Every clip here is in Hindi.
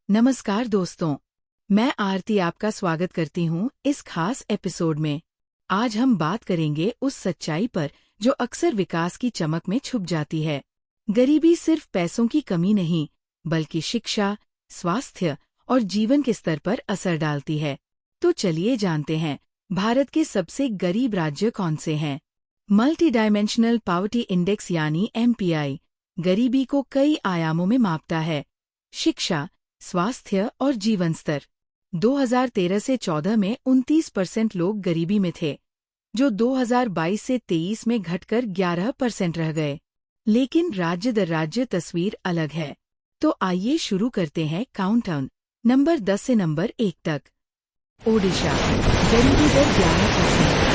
नमस्कार दोस्तों, मैं आरती आपका स्वागत करती हूँ इस खास एपिसोड में। आज हम बात करेंगे उस सच्चाई पर जो अक्सर विकास की चमक में छुप जाती है। गरीबी सिर्फ पैसों की कमी नहीं, बल्कि शिक्षा, स्वास्थ्य और जीवन के स्तर पर असर डालती है। तो चलिए जानते हैं, भारत के सबसे गरीब राज्य कौन से हैं। मल्टी डायमेंशनल पॉवर्टी इंडेक्स यानी MPI गरीबी को कई आयामों में मापता है। शिक्षा, स्वास्थ्य और जीवन स्तर। 2013 से 14 में 29% लोग गरीबी में थे, जो 2022 से 23 में घटकर 11% रह गए। लेकिन राज्य दर राज्य तस्वीर अलग है। तो आइए शुरू करते हैं काउंटडाउन नंबर 10 से नंबर 1 तक। ओडिशा, गरीबी दर 11%।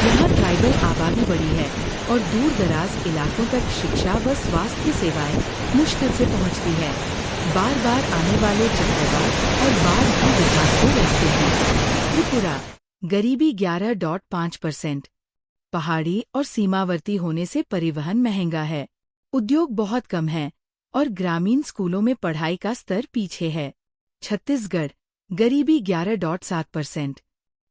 यहाँ ट्राइबल आबादी बढ़ी है और दूर दराज इलाकों तक शिक्षा व स्वास्थ्य सेवाएं मुश्किल से पहुँचती है। बार बार आने वाले चक्रवात और बाढ़ भी विकास को रोकते हैं। त्रिपुरा, गरीबी 11.5%। पहाड़ी और सीमावर्ती होने से परिवहन महंगा है, उद्योग बहुत कम हैं और ग्रामीण स्कूलों में पढ़ाई का स्तर पीछे है। छत्तीसगढ़, गरीबी 11.7%।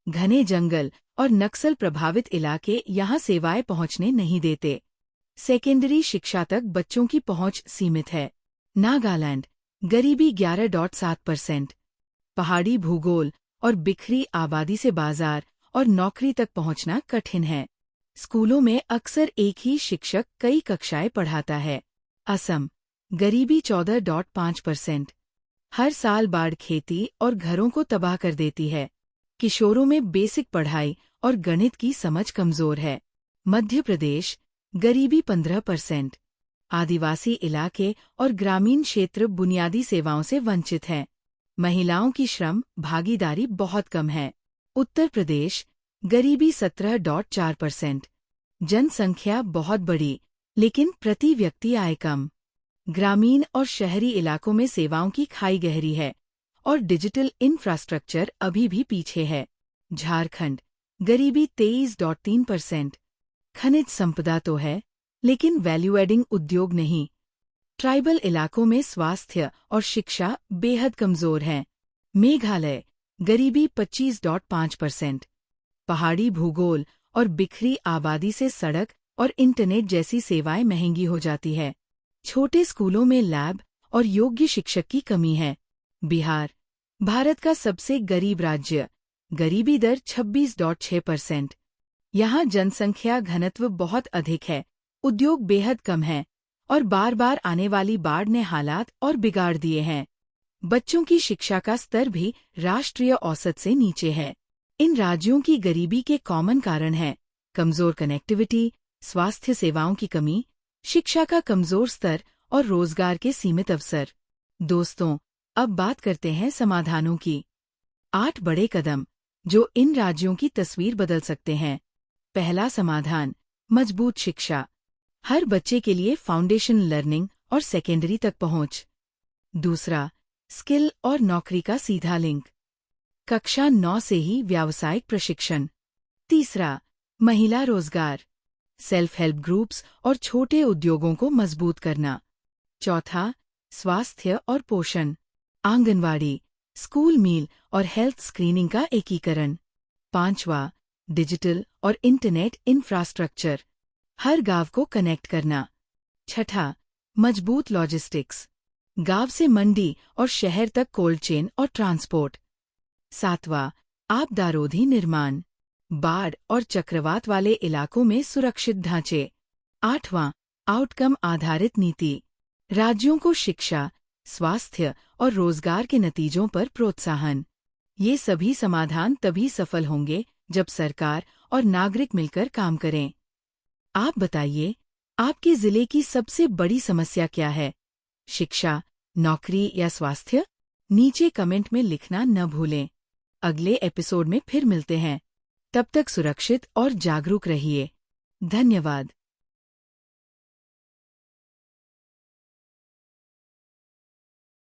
घने जंगल और नक्सल प्रभावित इलाके यहाँ सेवाएं पहुँचने नहीं देते। सेकेंडरी शिक्षा तक बच्चों की पहुँच सीमित है। नागालैंड, गरीबी 11.7%। पहाड़ी भूगोल और बिखरी आबादी से बाजार और नौकरी तक पहुंचना कठिन है। स्कूलों में अक्सर एक ही शिक्षक कई कक्षाएं पढ़ाता है। असम, गरीबी 14.5%। हर साल बाढ़ खेती और घरों को तबाह कर देती है। किशोरों में बेसिक पढ़ाई और गणित की समझ कमजोर है। मध्य प्रदेश, गरीबी 15%। आदिवासी इलाके और ग्रामीण क्षेत्र बुनियादी सेवाओं से वंचित हैं। महिलाओं की श्रम भागीदारी बहुत कम है। उत्तर प्रदेश, गरीबी 17.4%। जनसंख्या बहुत बड़ी, लेकिन प्रति व्यक्ति आय कम। ग्रामीण और शहरी इलाकों में सेवाओं की खाई गहरी है और डिजिटल इंफ्रास्ट्रक्चर अभी भी पीछे है। झारखंड, गरीबी 23.3%। खनिज संपदा तो है, लेकिन वैल्यू एडिंग उद्योग नहीं। ट्राइबल इलाकों में स्वास्थ्य और शिक्षा बेहद कमजोर हैं। मेघालय, गरीबी 25.5%। पहाड़ी भूगोल और बिखरी आबादी से सड़क और इंटरनेट जैसी सेवाएं महंगी हो जाती है। छोटे स्कूलों में लैब और योग्य शिक्षक की कमी है। बिहार, भारत का सबसे गरीब राज्य, गरीबी दर 26.6%। यहाँ जनसंख्या घनत्व बहुत अधिक है, उद्योग बेहद कम है और बार बार आने वाली बाढ़ ने हालात और बिगाड़ दिए हैं। बच्चों की शिक्षा का स्तर भी राष्ट्रीय औसत से नीचे है। इन राज्यों की गरीबी के कॉमन कारण हैं कमजोर कनेक्टिविटी, स्वास्थ्य सेवाओं की कमी, शिक्षा का कमजोर स्तर और रोजगार के सीमित अवसर। दोस्तों, अब बात करते हैं समाधानों की। 8 बड़े कदम जो इन राज्यों की तस्वीर बदल सकते हैं। पहला समाधान, मजबूत शिक्षा। हर बच्चे के लिए फाउंडेशन लर्निंग और सेकेंडरी तक पहुंच। दूसरा, स्किल और नौकरी का सीधा लिंक। कक्षा 9 से ही व्यावसायिक प्रशिक्षण। तीसरा, महिला रोजगार। सेल्फ हेल्प ग्रुप्स और छोटे उद्योगों को मजबूत करना। चौथा, स्वास्थ्य और पोषण। आंगनवाड़ी, स्कूल मील और हेल्थ स्क्रीनिंग का एकीकरण। पांचवा, डिजिटल और इंटरनेट इंफ्रास्ट्रक्चर। हर गांव को कनेक्ट करना। छठा, मजबूत लॉजिस्टिक्स। गांव से मंडी और शहर तक कोल्ड चेन और ट्रांसपोर्ट। सातवां, आपदारोधी निर्माण। बाढ़ और चक्रवात वाले इलाकों में सुरक्षित ढांचे। आठवां, आउटकम आधारित नीति। राज्यों को शिक्षा, स्वास्थ्य और रोजगार के नतीजों पर प्रोत्साहन। ये सभी समाधान तभी सफल होंगे जब सरकार और नागरिक मिलकर काम करें। आप बताइए, आपके जिले की सबसे बड़ी समस्या क्या है? शिक्षा, नौकरी या स्वास्थ्य? नीचे कमेंट में लिखना न भूलें। अगले एपिसोड में फिर मिलते हैं। तब तक सुरक्षित और जागरूक रहिए। धन्यवाद।